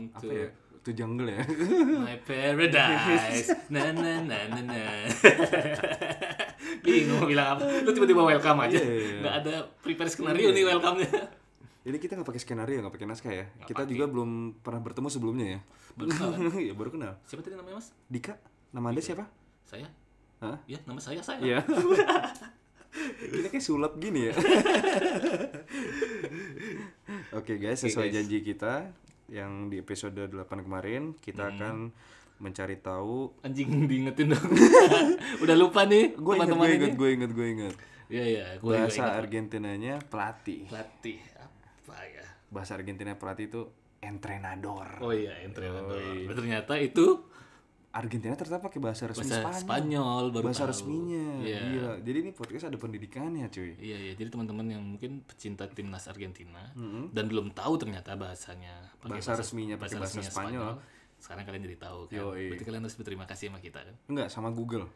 Welcome apa to ya? To jungle ya. my paradise. Na na na na na. Bingung mau bilang apa. Lu tiba-tiba welcome aja. Iya. Nggak ada prepare skenario nih welcome-nya. Ini kita nggak pakai skenario, nggak pakai naskah ya. Nggak Kita pakai. juga belum pernah bertemu sebelumnya ya. Baru kenal, kan? Iya, baru kenal. Siapa tadi namanya, Mas? Dika, nama Anda siapa? Saya? Hah? Ya, nama saya. Iya. Kita kayak sulap gini ya. Oke guys, sesuai guys. janji kita yang di episode 8 kemarin, kita akan mencari tahu. Anjing diingetin dong. Udah lupa nih Gue teman-teman ini. inget. Iya, gue Bahasa Argentinanya pelatih. pelatih apa ya? Bahasa Argentina pelatih itu entrenador. Oh iya, entrenador. Yoi. Ternyata itu Argentina ternyata pakai bahasa resmi bahasa Spanyol baru bahasa tahu. resminya. Iya. Gila. Jadi ini podcast ada pendidikannya, cuy. Iya. Jadi teman-teman yang mungkin pecinta timnas Argentina dan belum tahu ternyata bahasanya pakai Bahasa resminya pakai bahasa resminya Spanyol. Sekarang kalian jadi tahu kan. Yoi. Berarti kalian harus berterima kasih sama kita kan. Enggak, sama Google.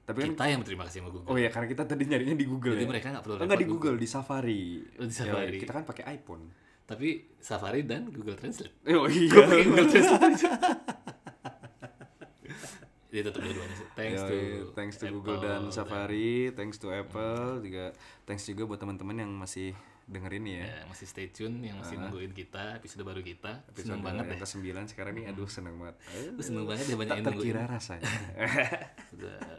Tapi kan Kita yang berterima kasih sama Google. oh ya, karena kita tadi nyarinya di Google Jadi ya. mereka nggak perlu Enggak di repot Google, di Safari. Oh, di Safari. Ya, kita kan pakai iPhone. Tapi Safari dan Google Translate. Oh iya. Google Translate. Dia tetap dua-duanya. Thanks to Google dan Safari, thanks to Apple, juga thanks juga buat teman-teman yang masih dengerin ya. Ya, masih stay tune yang masih nungguin kita episode baru kita. Episode Seneng banget yang deh. ke-9 sekarang nih, aduh seneng banget. Gue seneng banget ya banyak Tak yang nungguin. terkira rasanya.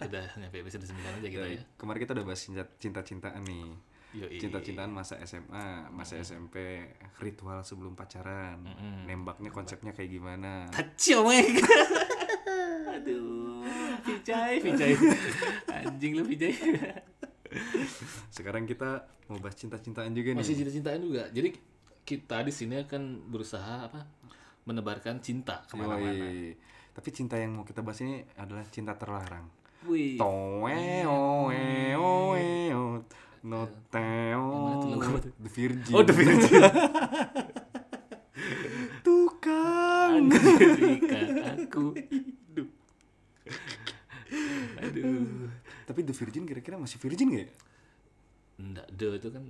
Udah nyampe episode 9 aja kita ya. Kemarin kita udah bahas cinta-cintaan nih. Yoi. Cinta-cintaan masa SMA, masa SMP, ritual sebelum pacaran, nembaknya konsepnya kayak gimana. Kacau Mike. Aduh, Vijay. Anjing lu Vijay. Sekarang kita mau bahas cinta-cintaan juga nih. Masih cinta-cintaan juga. Jadi kita di sini akan berusaha apa? Menebarkan cinta kemana-mana. Yoi. Tapi cinta yang mau kita bahas ini adalah cinta terlarang. Wih. No mana tuh lagu? The Virgin. Oh, The Virgin. Tukang. Berikan aku hidup. Aduh. Tapi The Virgin kira-kira masih virgin gak ya? Enggak, do itu kan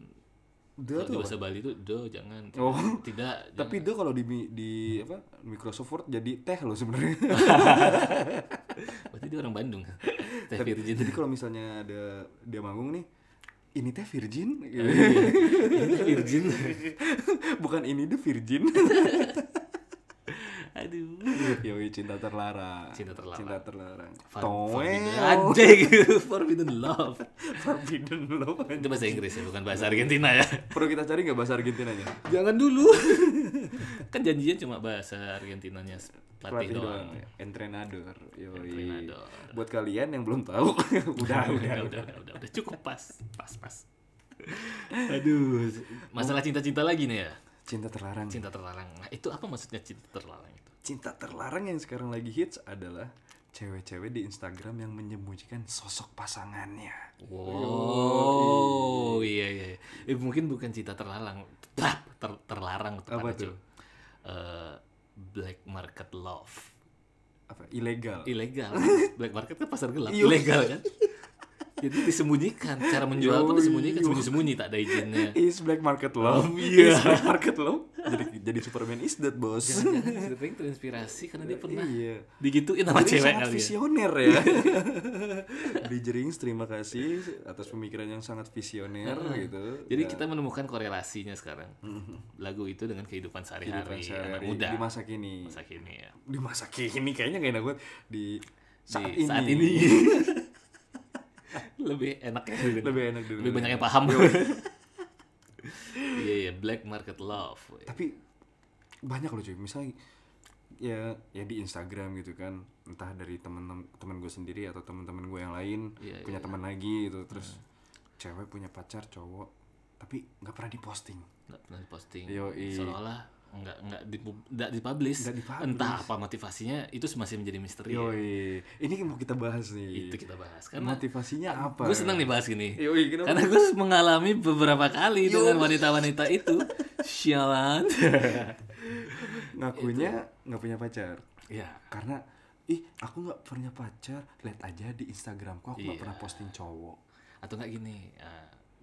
Udah kalau di tuh. bahasa Bali itu do jangan. Oh. Tidak. Tapi itu kalau di apa Microsoft Word jadi teh loh sebenarnya. Berarti dia orang Bandung. Teh Virgin. Jadi kalau misalnya ada dia manggung nih, ini teh virgin, Ini Virgin. bukan ini The Virgin. Aduh. Yoi, cinta terlarang. Cinta terlarang. Cinta terlarang. Forbidden. Anjing. Forbidden love. Forbidden love. Itu bahasa Inggris ya, bukan bahasa Argentina ya. Perlu kita cari nggak bahasa Argentinanya? Jangan dulu. Kan janjian cuma bahasa Argentinanya pelatih doang. Entrenador. Yoi. Entrenador. Buat kalian yang belum tahu, udah. Udah cukup pas. Aduh. Masalah cinta-cinta lagi nih ya. Cinta terlarang. Cinta terlarang. Nah, itu apa maksudnya cinta terlarang itu? Cinta terlarang yang sekarang lagi hits adalah cewek-cewek di Instagram yang menyembunyikan sosok pasangannya. Wow, iya. Mungkin bukan cinta terlarang. Terlarang Apa tepatnya, tuh? cuy. Black market love. Apa? Ilegal. Black market kan pasar gelap. Iya. Ilegal kan? Jadi disembunyikan. Cara menjual pun disembunyikan. Sembunyi-sembunyi, tak ada izinnya. Is black market love. Iya. Is black market love. Jadi Superman is that, bos. Jangan-jangan si Ring terinspirasi karena dia pernah Iya. digituin sama Jadi cewek sangat kali ya. visioner ya. Bridgerings, terima kasih atas pemikiran yang sangat visioner gitu. Jadi kita menemukan korelasinya sekarang. Lagu itu dengan kehidupan sehari-hari anak muda. di masa kini. Masa kini ya. Di masa kini kayaknya gak enak banget. Di saat Saat ini. ini. Lebih enak ya. Lebih enak dulu. Lebih banyak yang paham. Iya, black market love. Tapi banyak loh cuy, misalnya ya di Instagram gitu kan, entah dari teman gue sendiri atau teman-teman gue yang lain punya teman lagi gitu, terus cewek punya pacar cowok tapi nggak pernah diposting. Nggak pernah diposting. Yoi. Seolah-olah nggak dipublish. Entah apa motivasinya itu masih menjadi misteri. Yoi, ini mau kita bahas nih. Itu kita bahas karena motivasinya apa? gue senang nih bahas gini. Yoi, kenapa? Karena gue mengalami beberapa kali dengan wanita-wanita itu. Sialan. Ngakunya nggak punya pacar. Iya. Karena aku nggak punya pacar, lihat aja di Instagramku aku nggak pernah posting cowok. Atau nggak gini,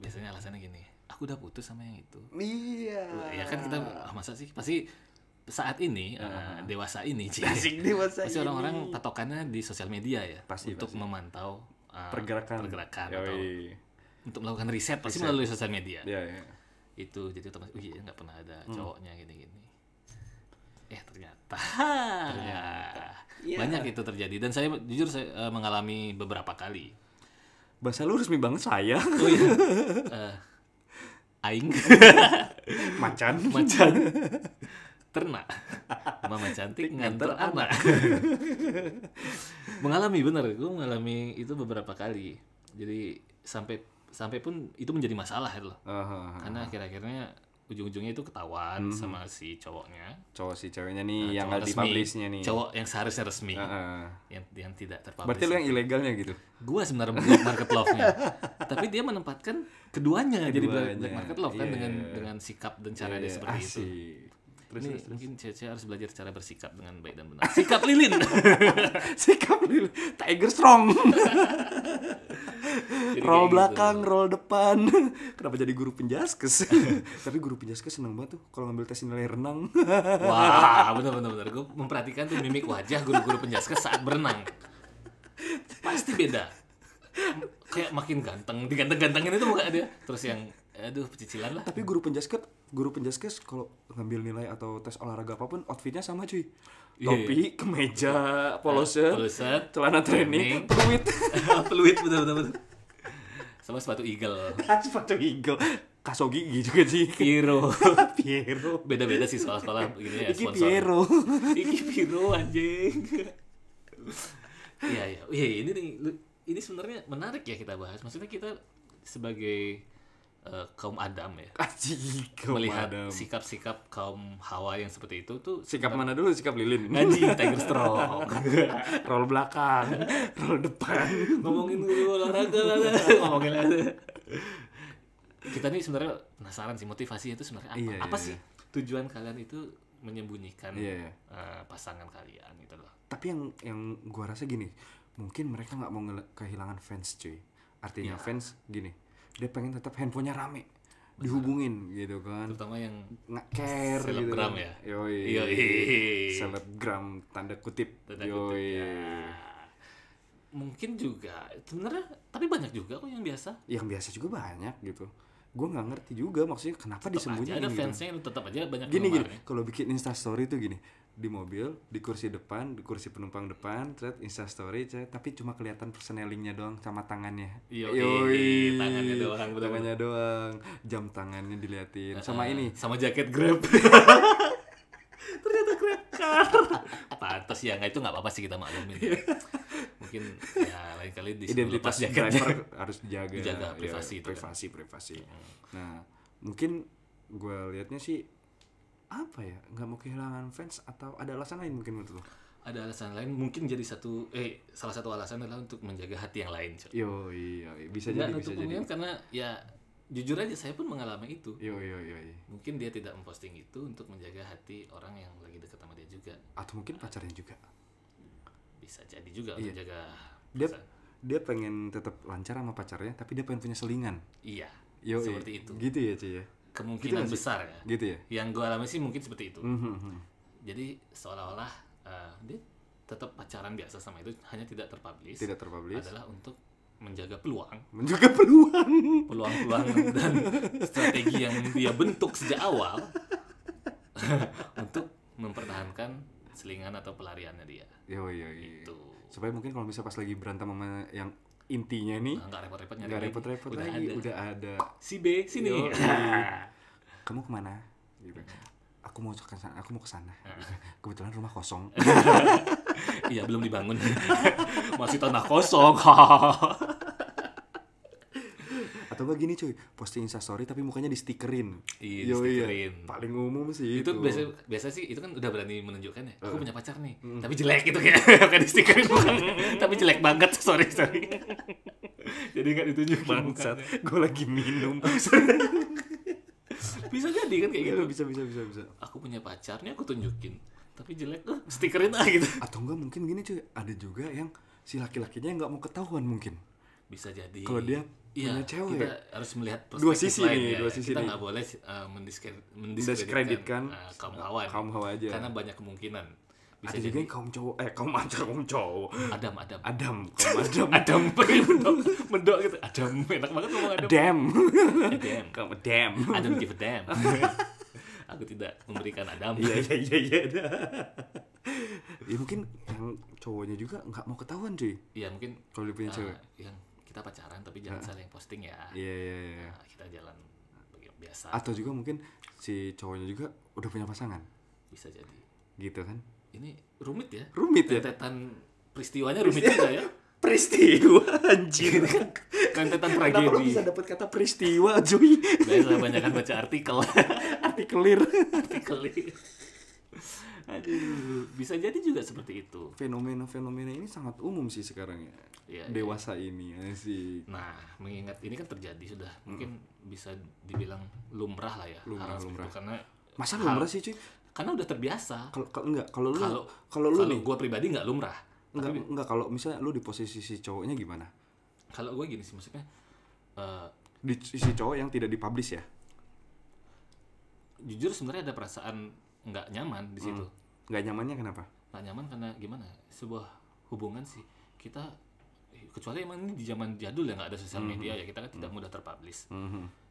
biasanya alasannya gini, aku udah putus sama yang itu. Iya. Ya kan kita masa sih pasti saat ini dewasa ini Asik dewasa pasti ini. orang-orang patokannya di sosial media ya Pasti, untuk memantau pergerakan atau Yoi. untuk melakukan riset pasti melalui sosial media. Iya. Itu jadi otomatis nggak pernah ada cowoknya gini-gini. Ternyata. Iya. Banyak itu terjadi dan saya jujur mengalami beberapa kali. Bahasa lu resmi banget saya. Oh iya. Aing Macan. ternak mama cantik nganter anak. Gue mengalami itu beberapa kali, jadi sampai pun itu menjadi masalah loh. Karena akhir-akhirnya ujung-ujungnya itu ketahuan sama si cowoknya, si ceweknya nih yang nggak dipublishnya nih, cowok yang seharusnya resmi, yang tidak terpublish. Berarti lu yang ilegalnya gitu? Gue sebenarnya black market love-nya, tapi dia menempatkan keduanya jadi black market love kan dengan sikap dan cara dia seperti itu. Terus. Mungkin cewek harus belajar cara bersikap dengan baik dan benar. Sikap lilin. Tiger strong. Roll kayak belakang, roll depan. Kenapa jadi guru penjaskes? Tapi guru penjaskes seneng banget tuh kalau ngambil tes nilai renang. Wah, benar. Gue memperhatikan tuh mimik wajah guru-guru penjaskes saat berenang. Pasti beda. Kayak makin ganteng, diganteng-gantengin itu muka dia. Terus yang pecicilan lah. Tapi guru penjaskes kalau ngambil nilai atau tes olahraga apapun outfitnya sama cuy. Topi, kemeja, poloset, celana training, peluit betul. Sama sepatu eagle. Kasogi juga sih. Piero. Beda-beda sih sekolah-sekolah begini ya. Iki Piero. Iki Piero anjing. Iya. Ini sebenarnya menarik ya kita bahas. Maksudnya kita sebagai kaum Adam ya. Melihat sikap-sikap kaum Hawa yang seperti itu tuh. Sikap mana dulu? Sikap lilin. Anjing, tiger strong. Roll belakang, roll depan. Ngomongin olahraga. Kita nih sebenarnya penasaran sih motivasinya itu sebenarnya apa sih tujuan kalian itu menyembunyikan pasangan kalian gitu loh. Tapi yang gua rasa gini, mungkin mereka nggak mau kehilangan fans cuy. Artinya fans gini, dia pengen tetap handphonenya rame, dihubungin gitu kan. Terutama yang nge-care selebgram gitu. Ya. Yoi. Selebgram tanda kutip. Mungkin juga sebenarnya, tapi banyak juga kok yang biasa. Yang biasa juga banyak gitu. Gue nggak ngerti juga maksudnya kenapa disembunyiin. Ada fansnya gitu. Tetap aja banyak. Gini. Kalau bikin Instastory tuh gini, di mobil, di kursi depan, di kursi penumpang depan, Instastory, tapi cuma kelihatan persnelingnya doang sama tangannya. Yoi. Tangannya doang. Tangannya doang. Jam tangannya diliatin. Sama ini. Sama jaket Grab. Ternyata Grab car. Pantas ya, itu nggak apa-apa sih, kita maklumin. Ya. Mungkin ya lain kali identitas driver harus dijaga. Privasi. Nah, mungkin gue liatnya sih apa ya, nggak mau kehilangan fans atau ada alasan lain mungkin menurut lo? Ada alasan lain, mungkin jadi salah satu alasan adalah untuk menjaga hati yang lain. Iya, bisa jadi. Karena ya jujur aja saya pun mengalami itu. Iya. Mungkin dia tidak memposting itu untuk menjaga hati orang yang lagi dekat sama dia juga. Atau mungkin pacarnya juga. Bisa jadi juga untuk jaga. Dia pengen tetap lancar sama pacarnya, tapi dia pengen punya selingan. Iya. Seperti itu. Gitu ya cuy ya. Kemungkinan gitu besar ya. Gitu ya. Yang gue alami sih mungkin seperti itu. Jadi seolah-olah dia tetap pacaran biasa sama itu, hanya tidak terpublish. Adalah untuk menjaga peluang dan strategi yang dia bentuk sejak awal untuk mempertahankan selingan atau pelariannya dia. Itu. Supaya mungkin kalau bisa pas lagi berantem sama yang intinya nih, nggak repot-repot lagi. Udah ada si B sini. Kamu kemana? Gitu. Aku mau ke sana. Kebetulan rumah kosong. Iya, belum dibangun. Masih tanah kosong. Atau enggak gini cuy, posting Instastory tapi mukanya di stikerin. Iya, stikerin. Paling umum sih itu. Biasa sih itu kan udah berani menunjukkan ya. Aku punya pacar nih, tapi jelek gitu kayak di stikerin bukan. Tapi jelek banget, sorry. Jadi enggak ditunjukin. Bangsat, gue lagi minum. Bisa jadi kan kayak gitu. Bisa. Aku punya pacar nih, aku tunjukin. Tapi jelek tuh, stikerin gitu. Atau enggak mungkin gini cuy, ada juga yang si laki-lakinya enggak mau ketahuan mungkin. Bisa jadi. Kalau dia Iya, punya cewek. kita harus melihat Dua perspektif sisi lain nih, ya. dua sisi Kita nih. nggak boleh Mendiskreditkan kaum hawa aja. karena banyak kemungkinan bisa Ada juga jadi yang kaum cowok, kaum cowok. Adam Kaum Adam. Adam pakai mendok gitu. Adam enak banget ngomong Adam. Damn. Adam. Kaum damn. I don't give a damn. Aku tidak memberikan Adam. Iya. Ya mungkin yang cowoknya juga nggak mau ketahuan cuy. Iya mungkin Kalau dia punya cewek. yang kita pacaran tapi jangan saling posting ya. Iya. Nah, kita jalan biasa. Atau juga mungkin si cowoknya juga udah punya pasangan. Bisa jadi. Gitu kan. Ini rumit ya. Rumit ya. Rentetan peristiwanya rumit juga ya. Peristiwa anjir. Rentetan Kenapa lo tragedi. bisa dapat kata peristiwa cuy? Biasa banyak baca artikel. Artikelir. Aduh, bisa jadi juga seperti itu. Fenomena ini sangat umum sih sekarang ya. Iya, Dewasa ini sih. Nah, mengingat ini kan terjadi sudah mungkin bisa dibilang lumrah lah ya. Lumrah. Karena Masa lumrah sih cuy? karena udah terbiasa. Kalau lu nih, gue pribadi nggak lumrah. enggak kalau misalnya lu di posisi si cowoknya gimana? Kalau gue gini sih maksudnya, Di si cowok yang tidak dipublish ya? jujur sebenarnya ada perasaan nggak nyaman di situ. Nggak nyamannya kenapa? Nggak nyaman karena gimana? Sebuah hubungan sih kita, kecuali emang ini di zaman jadul ya nggak ada sosial media ya, kita kan tidak mudah terpublish.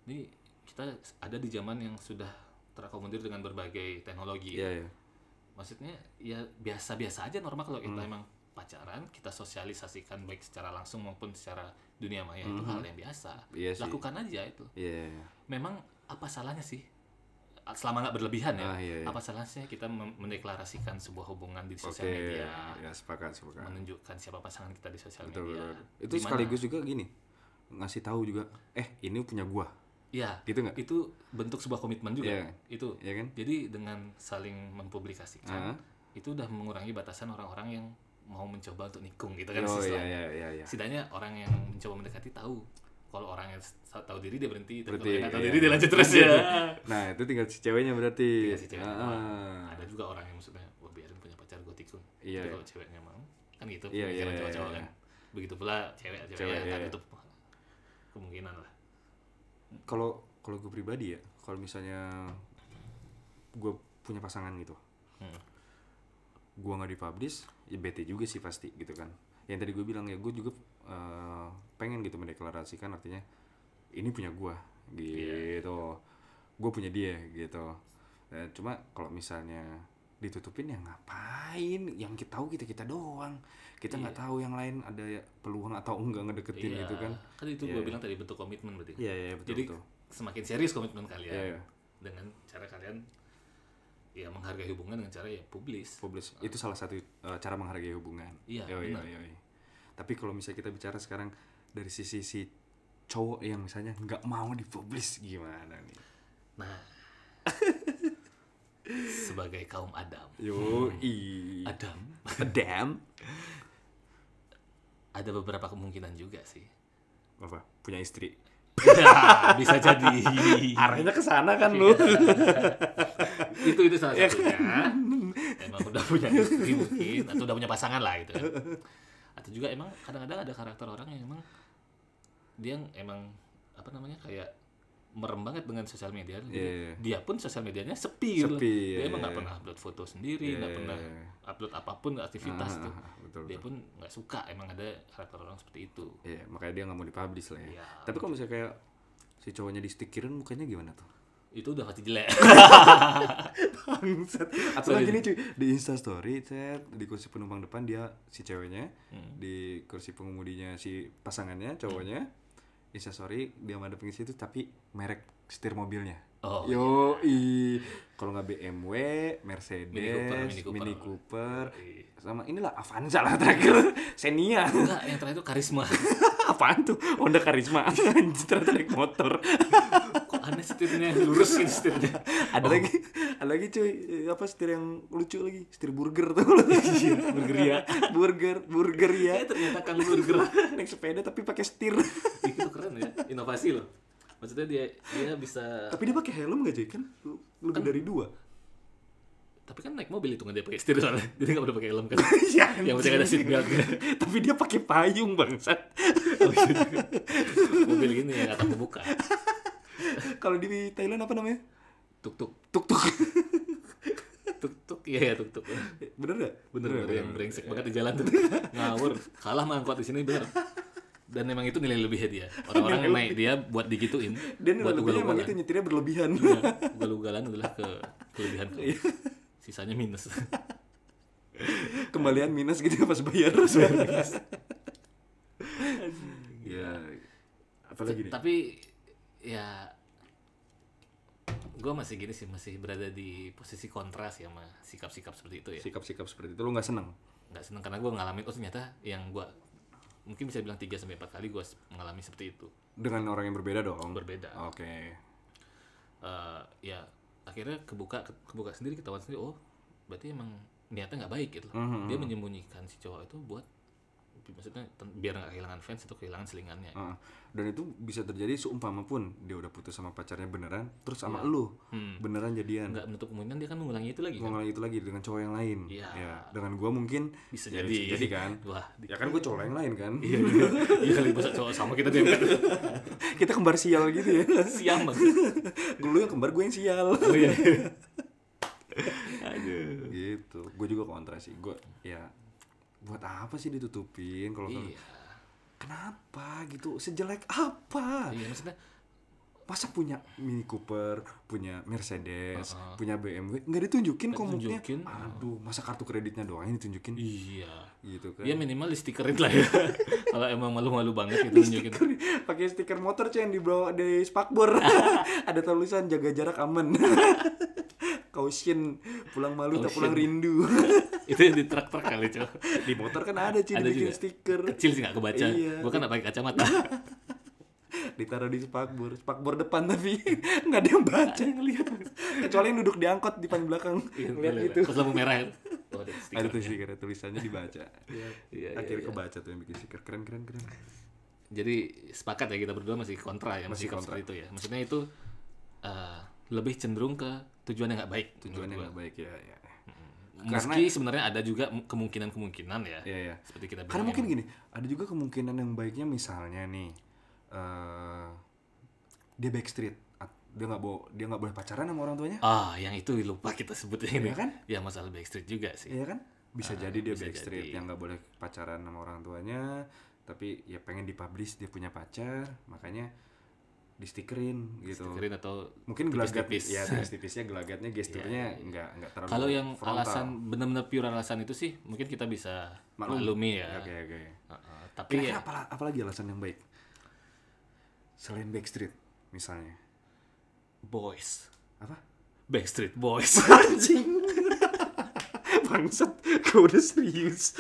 Jadi kita ada di zaman yang sudah terakomodir dengan berbagai teknologi. Iya. Maksudnya ya biasa-biasa aja normal kalau kita emang pacaran, kita sosialisasikan baik secara langsung maupun secara dunia maya itu hal yang biasa. Iya sih. Lakukan aja itu. Iya. Memang apa salahnya sih? Selama nggak berlebihan ya. Iya. Apa salahnya kita mendeklarasikan sebuah hubungan di sosial media? Ya sepakat. Menunjukkan siapa pasangan kita di sosial Betul. media. Itu Dimana? sekaligus juga gini, ngasih tahu juga, ini punya gua. Iya. Gitu nggak? Itu bentuk sebuah komitmen juga. Iya. Itu. Iya kan? Jadi dengan saling mempublikasikan, itu udah mengurangi batasan orang-orang yang mau mencoba untuk nikung gitu kan. Iya. Setidaknya orang yang mencoba mendekati tahu. Kalau orang yang tahu diri dia berhenti, tapi kalau Berarti, yang nggak tahu iya. diri dia lanjut terus ya. Nah itu tinggal si ceweknya berarti. Tinggal si ceweknya doang. Ada juga orang yang maksudnya, biarin punya pacar gue tikung. Iya. Tapi kalau ceweknya mau, kan gitu. Iya, Pemikiran iya, cowok-cowok iya. kan. Begitu pula cewek Cewek, ya, iya. tutup kemungkinan lah. Kalau gue pribadi ya, kalau misalnya gue punya pasangan gitu, gue nggak dipublish, ya bete juga sih pasti gitu kan. Yang tadi gue bilang ya, gue juga pengen gitu mendeklarasikan, artinya ini punya gue gitu, gue punya dia gitu. Cuma kalau misalnya ditutupin ya ngapain? Yang kita tahu kita doang, kita nggak tahu yang lain ada peluang atau enggak ngedeketin gitu kan. Kan itu gue bilang tadi bentuk komitmen berarti. Iya betul. Jadi semakin serius komitmen kalian Iya. dengan cara kalian ya menghargai hubungan dengan cara ya publis. Itu salah satu cara menghargai hubungan. Iya, Yoi. benar. Tapi kalau misalnya kita bicara sekarang dari sisi si cowok yang misalnya nggak mau dipublish, gimana nih? Nah, sebagai kaum Adam. Adam. Ada beberapa kemungkinan juga sih. Apa? Punya istri. Ya, bisa jadi. Arahnya ke sana kan lu. itu salah satunya. Emang udah punya istri mungkin, atau udah punya pasangan lah gitu kan. Atau juga emang kadang-kadang ada karakter orang yang emang dia emang kayak merem banget dengan sosial media. Dia pun sosial medianya sepi gitu. Dia emang nggak pernah upload foto sendiri, nggak pernah upload apapun aktivitas tuh. Betul. Dia pun nggak suka, emang ada karakter orang seperti itu. Iya, makanya dia nggak mau dipublish lah ya. Iya. Tapi kalau misalnya kayak si cowoknya di stikirin, mukanya gimana tuh? Itu udah pasti jelek. Bangsat. Atau lagi nih cuy, di Instastory chat, di kursi penumpang depan dia si ceweknya, di kursi pengemudinya si pasangannya, cowoknya. Instastory dia madepin situ tapi merek setir mobilnya. Oh. Kalau nggak BMW, Mercedes, Mini Cooper. sama inilah Avanza lah terakhir. Xenia. Enggak, yang terakhir itu Karisma. Apaan tuh? Honda Karisma. Anjir, ternyata naik motor. Kok aneh setirnya, lurus gitu setirnya. Ada lagi cuy, apa setir yang lucu lagi? Setir burger tuh. Burger ya. Burger ya. Ternyata Kang Burger. Naik sepeda tapi pakai setir. Itu keren ya, inovasi loh. Maksudnya dia bisa. Tapi dia pakai helm nggak cuy? Kan lebih dari 2. Tapi kan naik mobil itu nggak dia pakai setir soalnya. Jadi nggak perlu pakai helm kan. Iya. Yang penting ada seat belt. Tapi dia pakai payung bangsat. Mobil gini yang atap kebuka. Kalau di Thailand apa namanya? Tuk-tuk. Tuk-tuk. Tuk-tuk, iya tuk-tuk. Bener gak? Bener yang brengsek banget di jalan tuh. Ngawur. Kalah mah angkot di sini bener. Dan memang itu nilai lebihnya dia. Orang-orang yang naik dia buat digituin. Dan buat lebihnya emang itu nyetirnya berlebihan. Iya, ugal-ugalan adalah kelebihan. Sisanya minus. Kembalian minus gitu pas bayar. Ya, apalagi nih? Tapi ya gue masih gini sih, masih berada di posisi kontras ya sama sikap-sikap seperti itu ya. Sikap-sikap seperti itu lu nggak seneng? Nggak seneng karena gue ngalamin, ternyata yang gue mungkin bisa bilang 3-4 kali gue mengalami seperti itu. Dengan orang yang berbeda dong? Berbeda. Oke. Ya akhirnya kebuka sendiri, ketahuan sendiri, oh berarti emang niatnya nggak baik gitu. Dia menyembunyikan si cowok itu buat, maksudnya biar nggak kehilangan fans atau kehilangan selingannya. Dan itu bisa terjadi seumpama pun dia udah putus sama pacarnya beneran, terus sama lu beneran jadian. Nggak menutup kemungkinan dia kan mengulangi itu lagi. Mengulangi itu lagi dengan cowok yang lain. Iya. Ya, dengan gua mungkin bisa ya, jadi. Bisa jadi kan. Wah, ya kan gua cowok yang lain kan. Iya kali masa cowok sama kita dia. Kita kembar sial gitu ya. Siam banget. Lu yang kembar, gue yang sial. Oh iya. Aduh. Gitu. Gue juga kontra sih. Gue ya buat apa sih ditutupin kalau kenapa gitu, sejelek apa? Iya, maksudnya masa punya Mini Cooper, punya Mercedes, punya BMW nggak ditunjukin komuknya? Aduh, masa kartu kreditnya doang yang ditunjukin? Iya, gitu kan? Ya minimal di stikerin lah ya. Kalau emang malu-malu banget gitu tunjukin. Pakai stiker motor yang dibawa di spakbor. Ada tulisan jaga jarak aman. Caution, pulang malu tak pulang rindu. Itu yang di truk kali coba. Di motor kan ada bikin juga stiker. Kecil sih nggak kebaca. Iya. Gua kan nggak pakai kacamata. Ditaruh di spakbor depan tapi nggak ada yang baca, ngelihat. Kecuali yang duduk di angkot di paling belakang ngeliat gitu. Pas lampu merah ya. Oh, ada tuh stiker, tulisannya dibaca. Iya. Akhirnya kebaca tuh yang bikin stiker, keren. Jadi sepakat ya, kita berdua masih kontra ya, masih kontra itu ya. Maksudnya itu lebih cenderung ke tujuan yang nggak baik. Tujuan yang nggak baik ya. Meski sebenarnya ada juga kemungkinan ya. Iya. Seperti kita bilang. Karena mungkin gini, ada juga kemungkinan yang baiknya, misalnya nih dia backstreet, dia nggak boleh pacaran sama orang tuanya. Yang itu lupa kita sebutnya ini. Iya kan? Ya masalah backstreet juga sih. Iya kan? Bisa jadi dia bisa backstreet yang nggak boleh pacaran sama orang tuanya, tapi ya pengen dipublish dia punya pacar, makanya distikerin gitu. Distikerin atau mungkin gelagat, tipis-tipis. Ya tipis-tipisnya, gelagatnya gesturnya nggak terlalu. Kalau yang frontal. alasan benar-benar pure alasan itu sih mungkin kita bisa maklumi ya. Oke. Tapi ya, apalagi alasan yang baik selain backstreet misalnya? Boys. Apa? Backstreet Boys. Anjing. Bangsat, kau udah serius.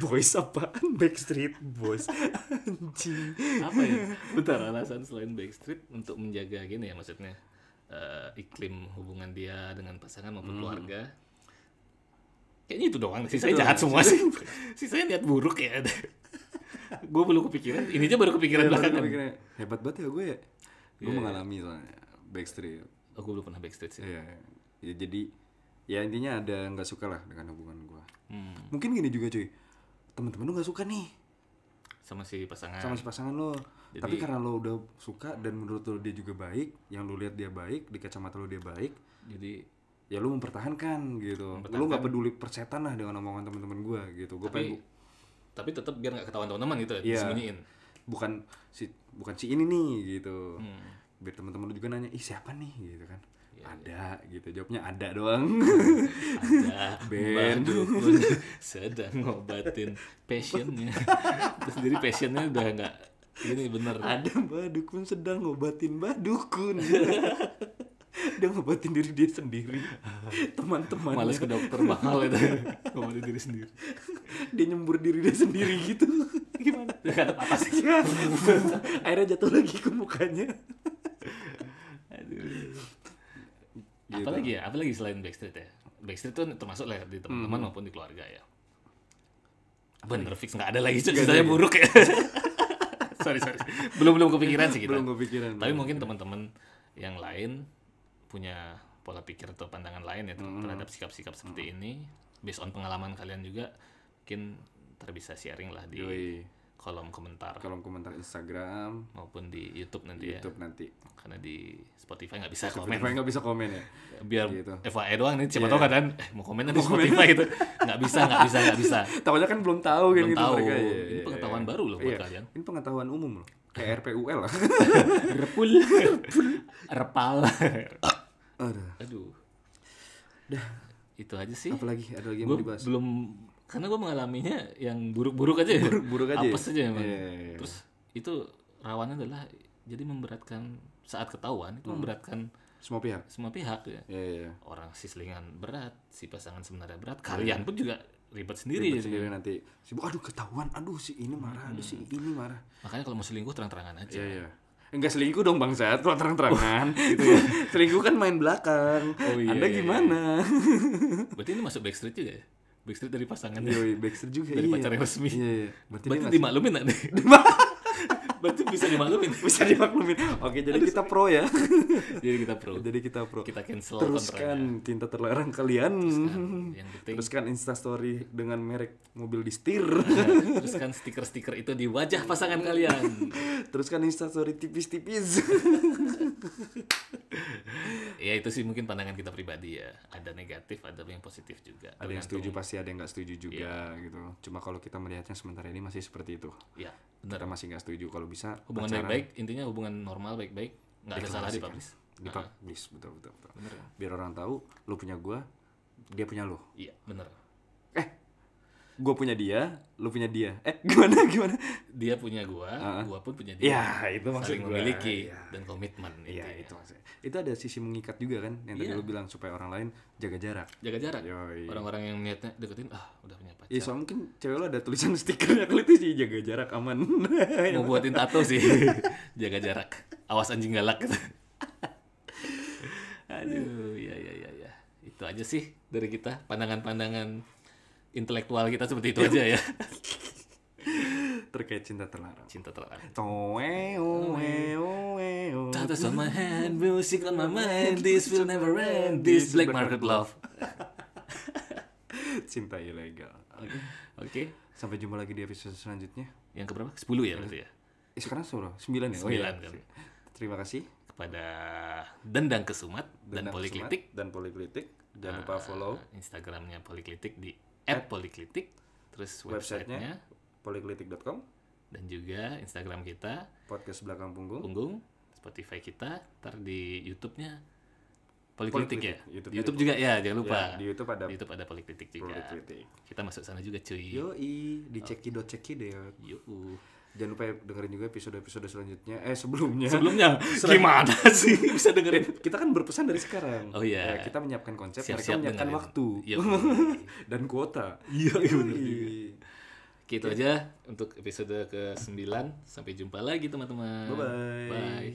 Boys apaan? Backstreet Boys. Anjing. Apa ya? Bentar, alasan selain Backstreet untuk menjaga gini ya, maksudnya iklim hubungan dia dengan pasangan maupun keluarga. Kayaknya itu doang. Sisanya jahat semua sih. Sisanya niat buruk ya. Gue belum kepikiran. Ini aja baru kepikiran belakangan. Hebat banget ya gue ya. Gue mengalami soalnya Backstreet. Oh, gue belum pernah Backstreet sih. Iya. Ya jadi ya intinya ada nggak suka lah dengan hubungan gue. Mungkin gini juga cuy, teman-teman lu nggak suka nih sama si pasangan lo. Jadi, tapi karena lo udah suka dan menurut lo dia juga baik, yang lo lihat dia baik, di kacamata lo dia baik, jadi ya lo mempertahankan gitu. Lo nggak peduli persetan lah dengan omongan teman-teman gue gitu. Tapi tetap biar nggak ketahuan teman-teman gitu ya, disembunyiin. Bukan si ini nih gitu. Biar teman-teman lo juga nanya, ih siapa nih gitu kan. Ada gitu, jawabnya ada doang. Ada Ben Dukun sedang ngobatin passionnya. Terus sendiri passionnya udah nggak ini bener. Ada Mbak Dukun sedang ngobatin Mbak Dukun. Dia ngobatin diri dia sendiri. Teman-temannya malas ke dokter mahal itu. Ngobatin diri sendiri. Dia nyembur diri dia sendiri gitu. Gimana? Gak ada apa sih. Airnya jatuh lagi ke mukanya. Gitu. Apalagi selain Backstreet ya. Backstreet tuh termasuk lah di teman-teman maupun di keluarga ya. Bener fix nggak ada lagi, ceritanya buruk ya. sorry. Belum kepikiran sih kita. Belum kepikiran. Tapi mungkin teman-teman yang lain punya pola pikir atau pandangan lain ya terhadap sikap-sikap seperti ini. Based on pengalaman kalian juga, mungkin bisa sharing lah di kolom komentar Instagram maupun di YouTube nanti YouTube nanti. Karena di Spotify nggak bisa komen. Spotify nggak bisa komen ya. Biar gitu. FYI doang nih, siapa tahu kan mau komen di Spotify gitu. Nggak bisa. Takutnya kan belum tahu kan belum gitu tahu. mereka. Ini pengetahuan baru loh buat kalian. Ini pengetahuan umum loh. Kayak RPUL lah. Repal. Aduh. Dah. Itu aja sih. Apalagi ada lagi yang Gua mau dibahas? belum, karena gue mengalaminya yang buruk-buruk aja ya. Buruk aja. Apes aja memang. Iya. Terus itu rawannya adalah jadi memberatkan saat ketahuan, itu memberatkan Semua pihak ya. Iya. Orang si selingan berat, si pasangan sebenarnya berat, kalian pun juga ribet sendiri. Ribet sendiri nanti. Aduh ketahuan, aduh si ini marah, aduh si ini marah. Makanya kalau mau selingkuh terang-terangan aja. Iya. Enggak selingkuh dong bangsat, kalau terang-terangan gitu ya. Selingkuh kan main belakang. Anda gimana? Berarti ini masuk Backstreet juga ya? Backstreet dari pasangan. Iya, Backstreet juga. Dari pacar yang resmi. Iya. Berarti dimaklumin nggak nih? Berarti bisa dimaklumin. Bisa dimaklumin. Oke, jadi kita pro ya. Jadi kita pro. Kita cancel teruskan tinta terlarang kalian. Yang penting Teruskan Instastory dengan merek mobil di setir. teruskan stiker-stiker itu di wajah pasangan kalian. Teruskan Instastory tipis-tipis. Ya itu sih mungkin pandangan kita pribadi ya. Ada negatif, ada yang positif juga. Ada yang setuju pasti, ada yang nggak setuju juga gitu. Cuma kalau kita melihatnya sementara ini masih seperti itu. Iya, benar. Kita masih nggak setuju kalau bisa Hubungan baik-baik, intinya hubungan normal baik-baik, nggak ada salah dipublish. Dipublish, betul. Bener. Biar orang tahu, lu punya gua, dia punya lu. Iya, bener. Gua punya dia, lu punya dia. Gimana? Dia punya gua pun punya dia. Ya, itu maksud saling gua. memiliki dan komitmen. Iya, itu maksudnya. Itu ada sisi mengikat juga kan, yang tadi lu bilang supaya orang lain jaga jarak. Yoi. Orang-orang yang niatnya deketin, udah punya pacar. Iya, soalnya mungkin cewek lo ada tulisan stikernya kalau itu sih jaga jarak aman. Mau buatin tato sih. Jaga jarak. Awas anjing galak gitu. Aduh, ya. Itu aja sih dari kita, pandangan-pandangan intelektual kita seperti itu aja ya. Terkait cinta terlarang. Tattoos on my hand, music on my mind, this will never end, this black market love. Cinta ilegal. Oke. Sampai jumpa lagi di episode selanjutnya. Yang keberapa? 10 ya berarti ya? Sekarang 9 ya? 9 kan. Terima kasih kepada Dendang Kesumat dan Poliklitik. Jangan lupa follow Instagramnya Poliklitik di @poliklitik. Terus websitenya poliklitik.com. Dan juga Instagram kita Podcast Belakang Punggung. Spotify kita, ntar di YouTube-nya Poliklitik ya. YouTube juga ya, jangan lupa. Ya, di YouTube ada Poliklitik juga. Kita masuk sana juga cuy. Yoi, di cekidot. Jangan lupa dengerin juga episode selanjutnya. Sebelumnya gimana sih bisa dengerin? Kita kan berpesan dari sekarang. Oh iya. Kita menyiapkan konsep, Siap-siap mereka menyiapkan dengerin waktu. Dan kuota. Iya benar juga. Itu aja untuk episode ke-9. Sampai jumpa lagi teman-teman. Bye.